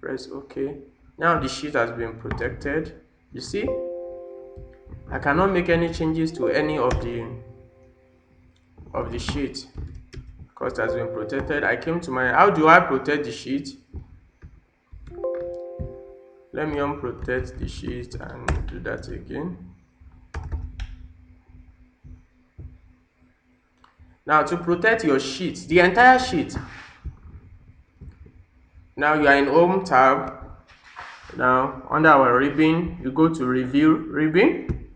[SPEAKER 1] Press OK. Now the sheet has been protected. You see, I cannot make any changes to any of the sheet because it has been protected. I came to my, how do I protect the sheet? Let me unprotect the sheet and do that again. Now to protect your sheet, the entire sheet, now you are in home tab. Now under our ribbon, you go to review ribbon.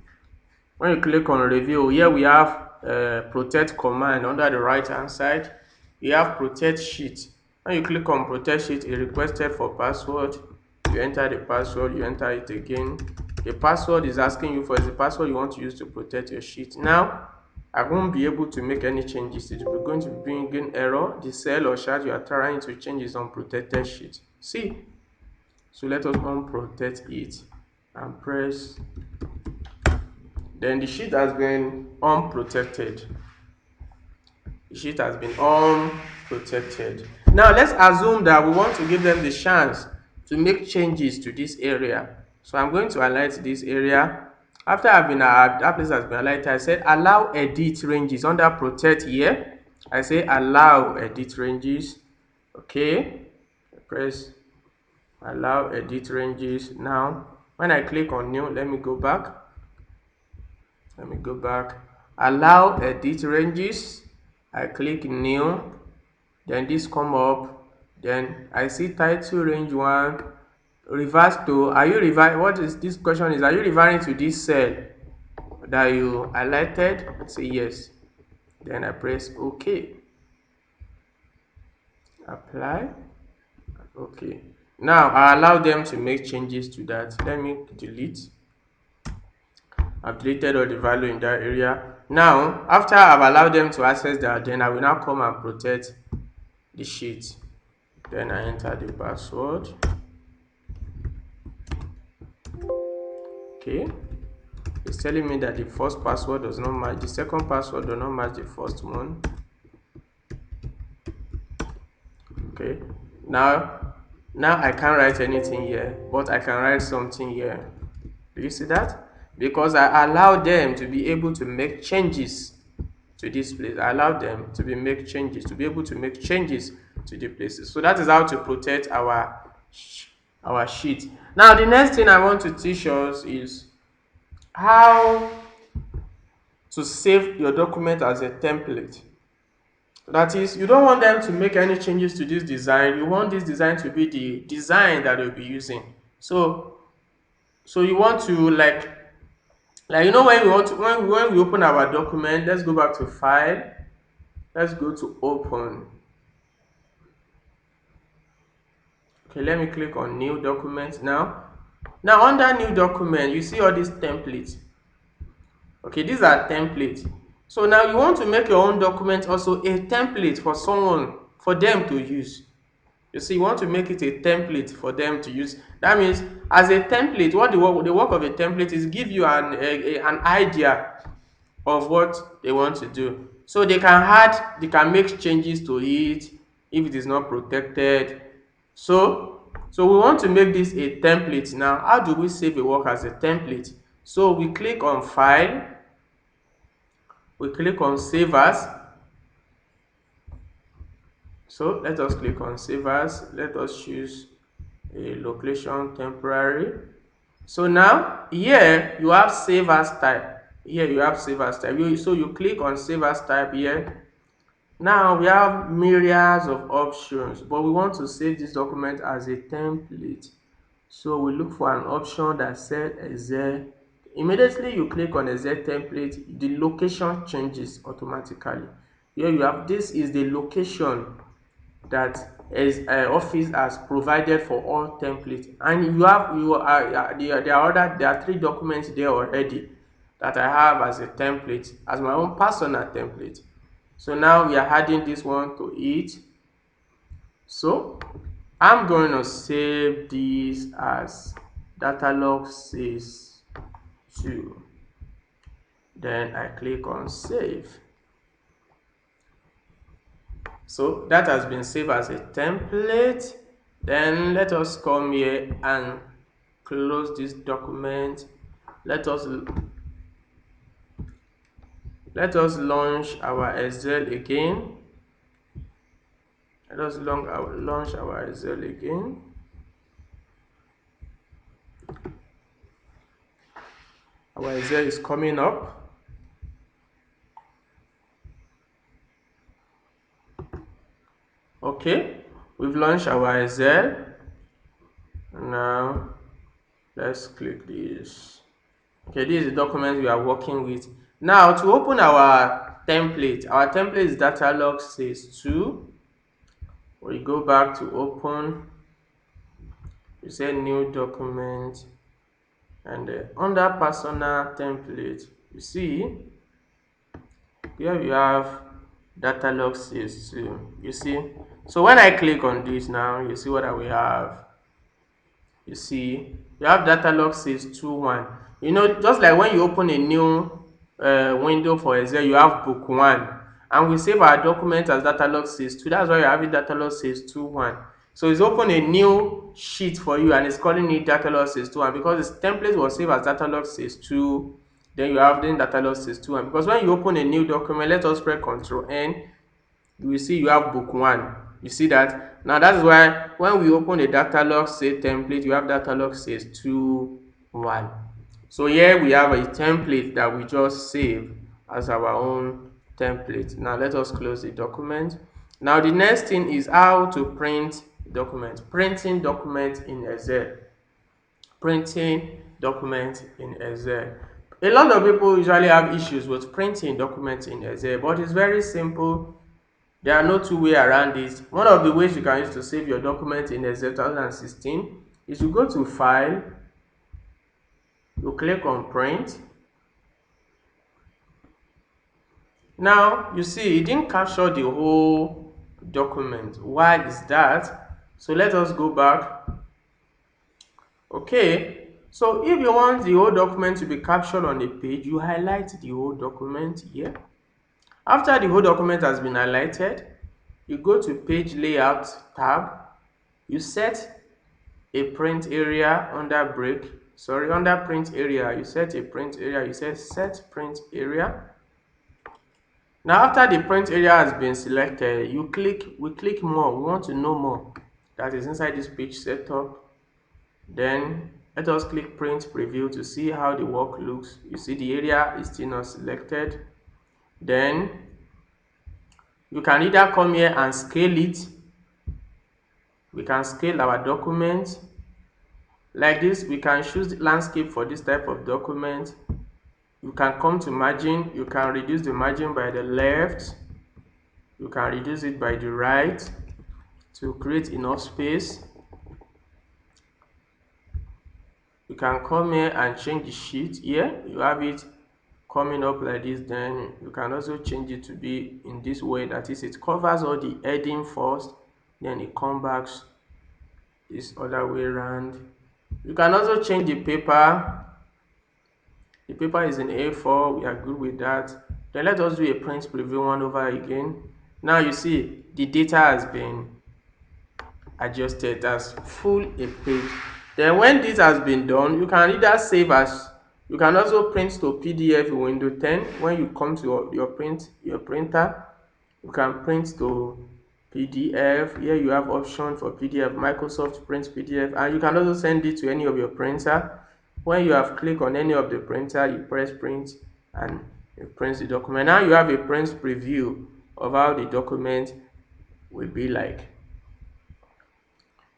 [SPEAKER 1] When you click on review, here we have protect command under the right hand side. You have protect sheet. When you click on protect sheet, it requested for password. You enter the password, you enter it again. The password is asking you for is the password you want to use to protect your sheet. Now I won't be able to make any changes. It will be going to bring in error. The cell or chart you are trying to change is on protected sheet. See, so let us unprotect it and press. Then the sheet has been unprotected. The sheet has been unprotected. Now let's assume that we want to give them the chance to make changes to this area. So I'm going to highlight this area. After that place has been highlighted, I said allow edit ranges under protect here. I say allow edit ranges. Okay. Press allow edit ranges. Now when I click on new, let me go back. Allow edit ranges. I click new, then this come up, then I see title range 1 reverse to, are you referring, what is this question is, are you referring to this cell that you highlighted? Say yes, then I press OK, apply. Okay, now I allow them to make changes to that. Let me delete. I've deleted all the value in that area. Now after I've allowed them to access that, then I will now come and protect the sheet. Then I enter the password. Okay, it's telling me that the first password does not match, the second password does not match the first one. Okay, now I can't write anything here, but I can write something here. Do you see that? Because I allow them to be able to make changes to this place. I allow them to be able to make changes to the places. So that is how to protect our sheet. Now the next thing I want to teach us is how to save your document as a template. That is, you don't want them to make any changes to this design. You want this design to be the design that they'll be using. So you want to like when we open our document, let's go back to file. Let's go to open. Okay, let me click on new document now. Now under new document, you see all these templates. Okay, these are templates. So now you want to make your own document also a template for them to use. You see, you want to make it a template for them to use. That means as a template, what the work of a template is give you an idea of what they want to do. So they can make changes to it if it is not protected. So we want to make this a template. Now, how do we save a work as a template? So we click on file, we click on save as. So let us click on save as. Let us choose a location temporary. So now here you have save as type. So you click on save as type here. Now we have myriads of options, but we want to save this document as a template. So we look for an option that says Excel. Immediately you click on Excel template, the location changes automatically. Here you have, this is the location that is Office has provided for all templates, and there are 3 documents there already that I have as a template, as my own personal template. So now we are adding this one to it. So I'm going to save this as datalog sys 2. Then I click on save. So that has been saved as a template. Then let us come here and close this document. Let us launch our Excel again. Let us launch our Excel again. Our Excel is coming up. Okay, we've launched our Excel. Now let's click this. Okay, this is the document we are working with. Now to open our template is datalog sys 2. We go back to open, you say new document, and under personal template, you see here we have datalog sys 2. You see, so when I click on this now, you see what we have. You see, you have datalog sys 2.1. You know, just like when you open a new window for Excel, you have book 1, and we save our document as datalog sys 2. That's why you're having datalog sys 2.1. So it's open a new sheet for you and it's calling it datalog sys 2.1 because its template was saved as datalog sys 2. Then you have then datalog sys 2.1 because when you open a new document, let us press Ctrl N, you will see you have book 1. You see that? Now that is why when we open a datalog sys template, you have datalog sys 2.1. So here we have a template that we just saved as our own template. Now let us close the document. Now the next thing is how to print document. Printing document in Excel. Printing document in Excel. A lot of people usually have issues with printing documents in Excel, but it's very simple. There are no two way around it. One of the ways you can use to save your document in Excel 2016 is you go to File, you click on Print. Now you see it didn't capture the whole document. Why is that? So let us go back. Okay, so if you want the whole document to be captured on a page, you highlight the whole document here. After the whole document has been highlighted, you go to Page Layout tab, you set a print area under print area, you set a print area, you set print area. Now after the print area has been selected, we click more. We want to know more. That is inside this page setup. Then let us click print preview to see how the work looks. You see the area is still not selected. Then you can either come here and scale it. We can scale our document like this. We can choose landscape for this type of document. You can come to margin. You can reduce the margin by the left. You can reduce it by the right to create enough space. You can come here and change the sheet. Here you have it coming up like this. Then you can also change it to be in this way, that is, it covers all the heading first, then it comes back this other way around. You can also change the paper. The paper is in A4. We are good with that. Then let us do a print preview one over again. Now you see the data has been adjusted as full a page. Then when this has been done, you can either save as, you can also print to PDF in Windows 10. When you come to your printer, you can print to PDF. Here you have option for PDF, Microsoft Print PDF, and you can also send it to any of your printer. When you have clicked on any of the printer, you press print and it prints the document. Now you have a print preview of how the document will be like.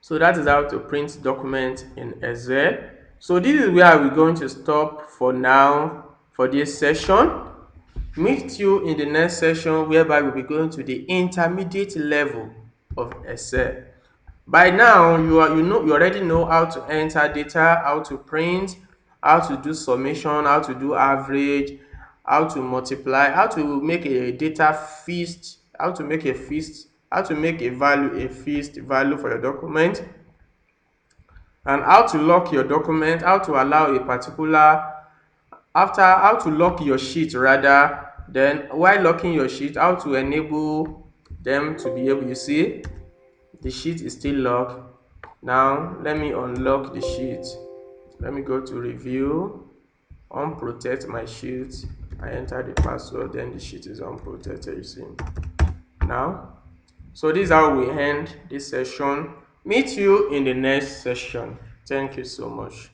[SPEAKER 1] So that is how to print document in Excel. So this is where we're going to stop for now for this session. Meet you in the next session, whereby we'll be going to the intermediate level of Excel. By now, you already know how to enter data, how to print, how to do summation, how to do average, how to multiply, how to make a data fixed, how to make a fixed, how to make a value a fixed value for your document, and how to lock your document, how to allow a particular, after how to lock your sheet rather, then while locking your sheet, how to enable them to be able, you see the sheet is still locked. Now let me unlock the sheet. Let me go to review, unprotect my sheet. I enter the password, then the sheet is unprotected, you see. Now, so this is how we end this session. Meet you in the next session. Thank you so much.